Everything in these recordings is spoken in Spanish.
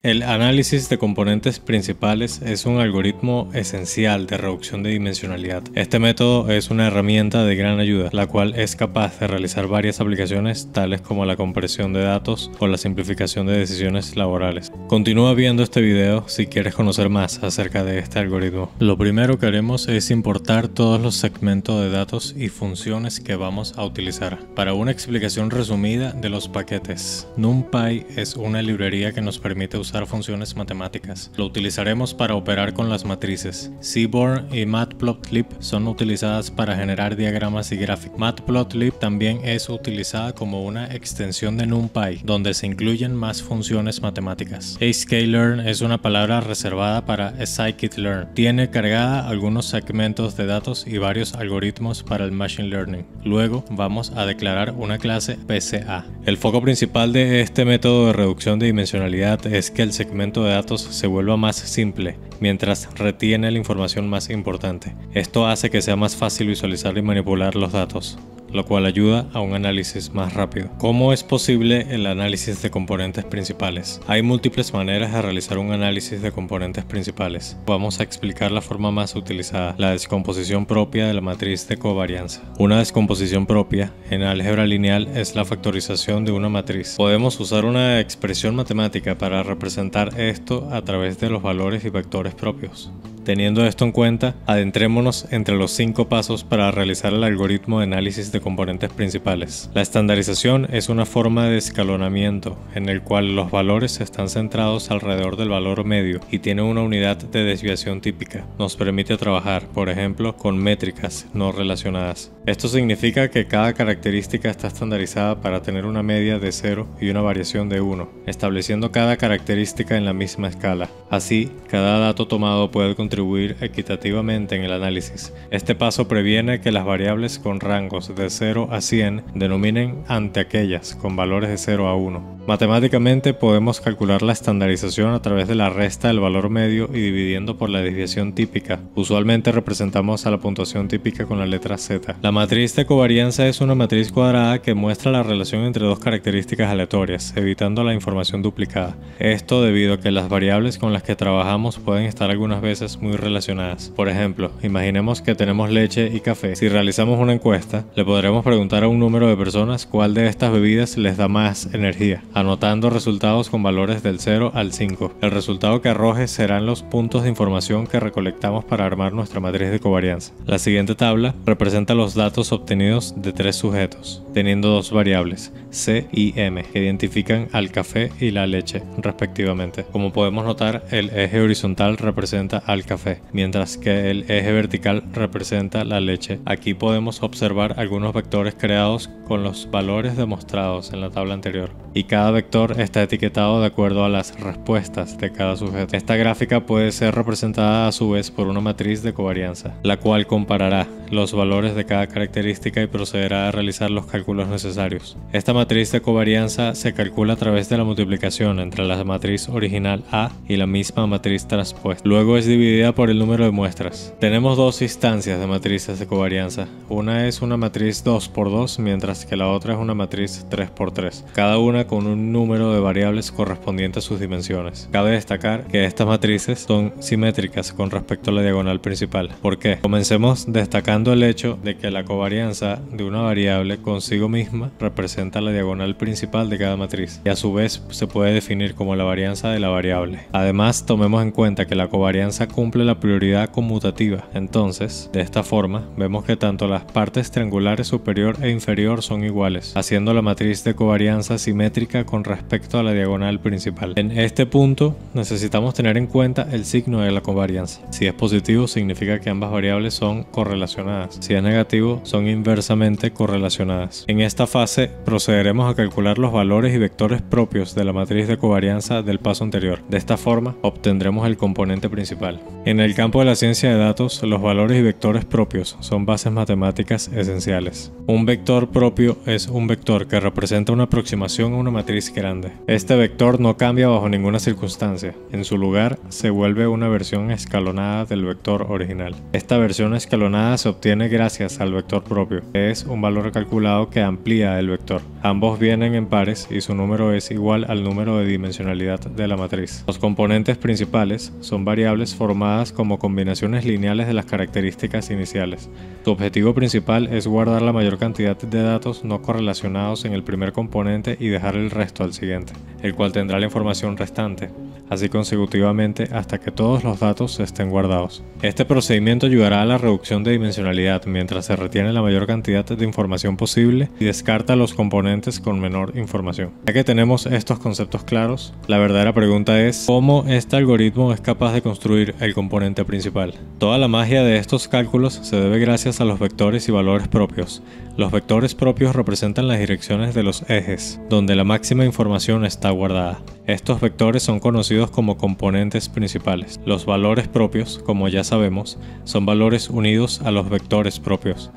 El análisis de componentes principales es un algoritmo esencial de reducción de dimensionalidad. Este método es una herramienta de gran ayuda, la cual es capaz de realizar varias aplicaciones tales como la compresión de datos o la simplificación de decisiones laborales. Continúa viendo este video si quieres conocer más acerca de este algoritmo. Lo primero que haremos es importar todos los segmentos de datos y funciones que vamos a utilizar. Para una explicación resumida de los paquetes, NumPy es una librería que nos permite usar funciones matemáticas. Lo utilizaremos para operar con las matrices. Seaborn y Matplotlib son utilizadas para generar diagramas y gráficos. Matplotlib también es utilizada como una extensión de NumPy, donde se incluyen más funciones matemáticas. sklearn es una palabra reservada para scikit-learn. Tiene cargada algunos segmentos de datos y varios algoritmos para el machine learning. Luego vamos a declarar una clase PCA. El foco principal de este método de reducción de dimensionalidad es que el segmento de datos se vuelva más simple, mientras retiene la información más importante. Esto hace que sea más fácil visualizar y manipular los datos, lo cual ayuda a un análisis más rápido. ¿Cómo es posible el análisis de componentes principales? Hay múltiples maneras de realizar un análisis de componentes principales. Vamos a explicar la forma más utilizada, la descomposición propia de la matriz de covarianza. Una descomposición propia en álgebra lineal es la factorización de una matriz. Podemos usar una expresión matemática para representar esto a través de los valores y vectores propios. Teniendo esto en cuenta, adentrémonos entre los 5 pasos para realizar el algoritmo de análisis de componentes principales. La estandarización es una forma de escalonamiento en el cual los valores están centrados alrededor del valor medio y tiene una unidad de desviación típica. Nos permite trabajar, por ejemplo, con métricas no relacionadas. Esto significa que cada característica está estandarizada para tener una media de 0 y una variación de 1, estableciendo cada característica en la misma escala. Así, cada dato tomado puede contribuir equitativamente en el análisis. Este paso previene que las variables con rangos de 0 a 100 denominen ante aquellas con valores de 0 a 1. Matemáticamente podemos calcular la estandarización a través de la resta del valor medio y dividiendo por la desviación típica. Usualmente representamos a la puntuación típica con la letra Z. La matriz de covarianza es una matriz cuadrada que muestra la relación entre dos características aleatorias, evitando la información duplicada. Esto debido a que las variables con las que trabajamos pueden estar algunas veces muy relacionadas. Por ejemplo, imaginemos que tenemos leche y café. Si realizamos una encuesta, le podremos preguntar a un número de personas cuál de estas bebidas les da más energía, anotando resultados con valores del 0 al 5. El resultado que arroje serán los puntos de información que recolectamos para armar nuestra matriz de covarianza. La siguiente tabla representa los datos obtenidos de 3 sujetos, teniendo 2 variables, C y M, que identifican al café y la leche, respectivamente. Como podemos notar, el eje horizontal representa al café, mientras que el eje vertical representa la leche. Aquí podemos observar algunos vectores creados con los valores demostrados en la tabla anterior, y cada vector está etiquetado de acuerdo a las respuestas de cada sujeto. Esta gráfica puede ser representada a su vez por una matriz de covarianza, la cual comparará los valores de cada característica y procederá a realizar los cálculos necesarios. Esta matriz de covarianza se calcula a través de la multiplicación entre la matriz original A y la misma matriz transpuesta. Luego es dividida por el número de muestras. Tenemos 2 instancias de matrices de covarianza. Una es una matriz 2×2, mientras que la otra es una matriz 3×3, cada una con un número de variables correspondiente a sus dimensiones. Cabe destacar que estas matrices son simétricas con respecto a la diagonal principal. ¿Por qué? Comencemos destacando el hecho de que la covarianza de una variable consigo misma representa la diagonal principal de cada matriz y a su vez se puede definir como la varianza de la variable. Además, tomemos en cuenta que la covarianza cumple la prioridad conmutativa. Entonces, de esta forma, vemos que tanto las partes triangulares superior e inferior son iguales, haciendo la matriz de covarianza simétrica con respecto a la diagonal principal. En este punto, necesitamos tener en cuenta el signo de la covarianza. Si es positivo, significa que ambas variables son correlacionadas. Si es negativo, son inversamente correlacionadas. En esta fase, procederemos a calcular los valores y vectores propios de la matriz de covarianza del paso anterior. De esta forma, obtendremos el componente principal. En el campo de la ciencia de datos, los valores y vectores propios son bases matemáticas esenciales. Un vector propio es un vector que representa una aproximación a una matriz grande. Este vector no cambia bajo ninguna circunstancia. En su lugar, se vuelve una versión escalonada del vector original. Esta versión escalonada se obtiene gracias al vector propio, que es un valor calculado que amplía el vector. Ambos vienen en pares y su número es igual al número de dimensionalidad de la matriz. Los componentes principales son variables formadas como combinaciones lineales de las características iniciales. Su objetivo principal es guardar la mayor cantidad de datos no correlacionados en el primer componente y dejar el resto al siguiente, el cual tendrá la información restante, así consecutivamente hasta que todos los datos estén guardados. Este procedimiento ayudará a la reducción de dimensionalidad mientras se retiene la mayor cantidad de información posible y descarta los componentes con menor información. Ya que tenemos estos conceptos claros, la verdadera pregunta es ¿cómo este algoritmo es capaz de construir el componente principal? Toda la magia de estos cálculos se debe gracias a los vectores y valores propios. Los vectores propios representan las direcciones de los ejes, donde la máxima información está guardada. Estos vectores son conocidos como componentes principales. Los valores propios, como ya sabemos, son valores unidos a los vectores propios.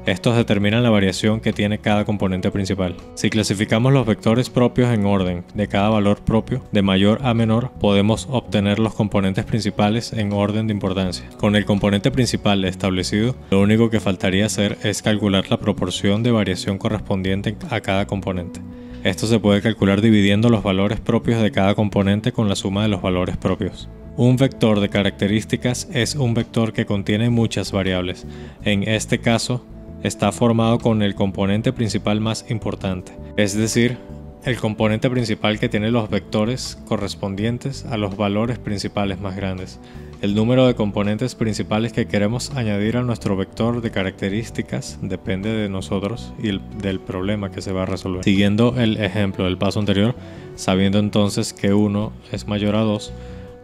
Estos determinan la variación que tiene cada componente principal. Si clasificamos los vectores propios en orden de cada valor propio, de mayor a menor, podemos obtener los componentes principales en orden de importancia. Con el componente principal establecido, lo único que faltaría hacer es calcular la proporción de variación correspondiente a cada componente. Esto se puede calcular dividiendo los valores propios de cada componente con la suma de los valores propios. Un vector de características es un vector que contiene muchas variables. En este caso, está formado con el componente principal más importante, es decir, el componente principal que tiene los vectores correspondientes a los valores principales más grandes. El número de componentes principales que queremos añadir a nuestro vector de características depende de nosotros y del problema que se va a resolver. Siguiendo el ejemplo del paso anterior, sabiendo entonces que 1 es mayor a 2,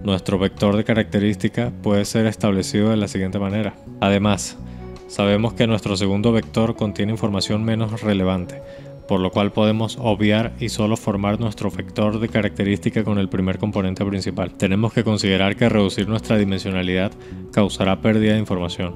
nuestro vector de característica puede ser establecido de la siguiente manera. Además, sabemos que nuestro segundo vector contiene información menos relevante, por lo cual podemos obviar y solo formar nuestro vector de característica con el primer componente principal. Tenemos que considerar que reducir nuestra dimensionalidad causará pérdida de información,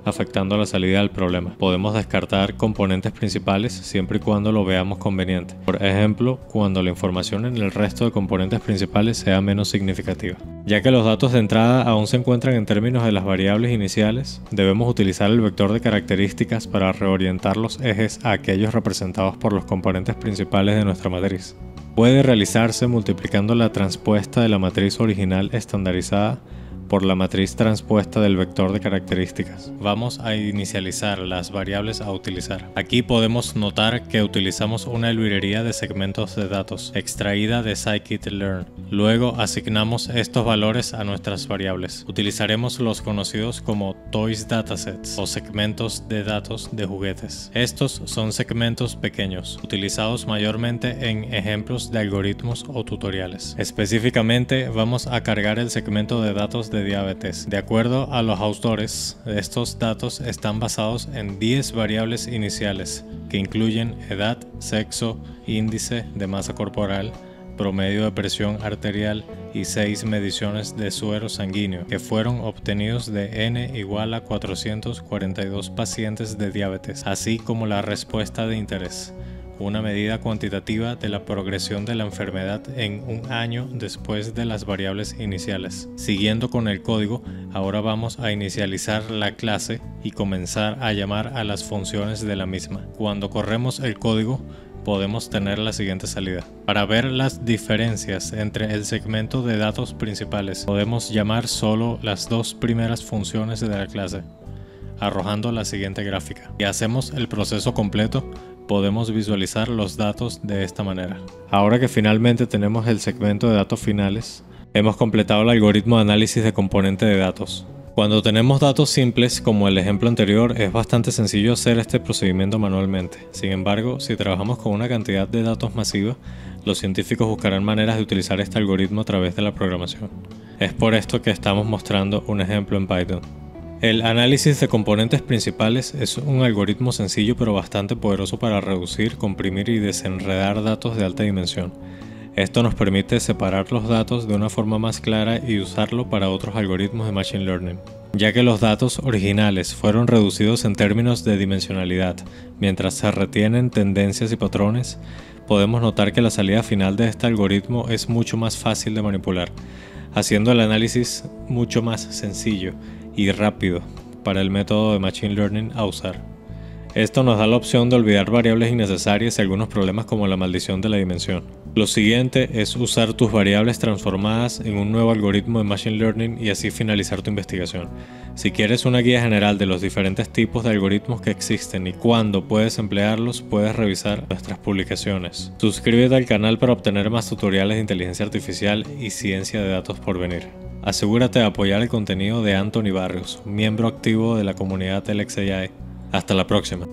afectando la salida del problema. Podemos descartar componentes principales siempre y cuando lo veamos conveniente. Por ejemplo, cuando la información en el resto de componentes principales sea menos significativa. Ya que los datos de entrada aún se encuentran en términos de las variables iniciales, debemos utilizar el vector de características para reorientar los ejes a aquellos representados por los componentes principales de nuestra matriz. Puede realizarse multiplicando la transpuesta de la matriz original estandarizada por la matriz transpuesta del vector de características. Vamos a inicializar las variables a utilizar. Aquí podemos notar que utilizamos una librería de segmentos de datos extraída de scikit-learn. Luego asignamos estos valores a nuestras variables. Utilizaremos los conocidos como toys datasets o segmentos de datos de juguetes. Estos son segmentos pequeños, utilizados mayormente en ejemplos de algoritmos o tutoriales. Específicamente vamos a cargar el segmento de datos de diabetes. De acuerdo a los autores, estos datos están basados en 10 variables iniciales que incluyen edad, sexo, índice de masa corporal, promedio de presión arterial y 6 mediciones de suero sanguíneo que fueron obtenidos de n igual a 442 pacientes de diabetes, así como la respuesta de interés, una medida cuantitativa de la progresión de la enfermedad en un año después de las variables iniciales. Siguiendo con el código, ahora vamos a inicializar la clase y comenzar a llamar a las funciones de la misma. Cuando corremos el código, podemos tener la siguiente salida. Para ver las diferencias entre el segmento de datos principales, podemos llamar solo las dos primeras funciones de la clase, arrojando la siguiente gráfica. Si hacemos el proceso completo, podemos visualizar los datos de esta manera. Ahora que finalmente tenemos el segmento de datos finales, hemos completado el algoritmo de análisis de componente de datos. Cuando tenemos datos simples, como el ejemplo anterior, es bastante sencillo hacer este procedimiento manualmente. Sin embargo, si trabajamos con una cantidad de datos masiva, los científicos buscarán maneras de utilizar este algoritmo a través de la programación. Es por esto que estamos mostrando un ejemplo en Python. El análisis de componentes principales es un algoritmo sencillo pero bastante poderoso para reducir, comprimir y desenredar datos de alta dimensión. Esto nos permite separar los datos de una forma más clara y usarlo para otros algoritmos de Machine Learning, ya que los datos originales fueron reducidos en términos de dimensionalidad. Mientras se retienen tendencias y patrones, podemos notar que la salida final de este algoritmo es mucho más fácil de manipular, haciendo el análisis mucho más sencillo y rápido para el método de Machine Learning a usar. Esto nos da la opción de olvidar variables innecesarias y algunos problemas como la maldición de la dimensión. Lo siguiente es usar tus variables transformadas en un nuevo algoritmo de Machine Learning y así finalizar tu investigación. Si quieres una guía general de los diferentes tipos de algoritmos que existen y cuándo puedes emplearlos, puedes revisar nuestras publicaciones. Suscríbete al canal para obtener más tutoriales de inteligencia artificial y ciencia de datos por venir. Asegúrate de apoyar el contenido de Anthony Barrios, miembro activo de la comunidad LXAI. Hasta la próxima.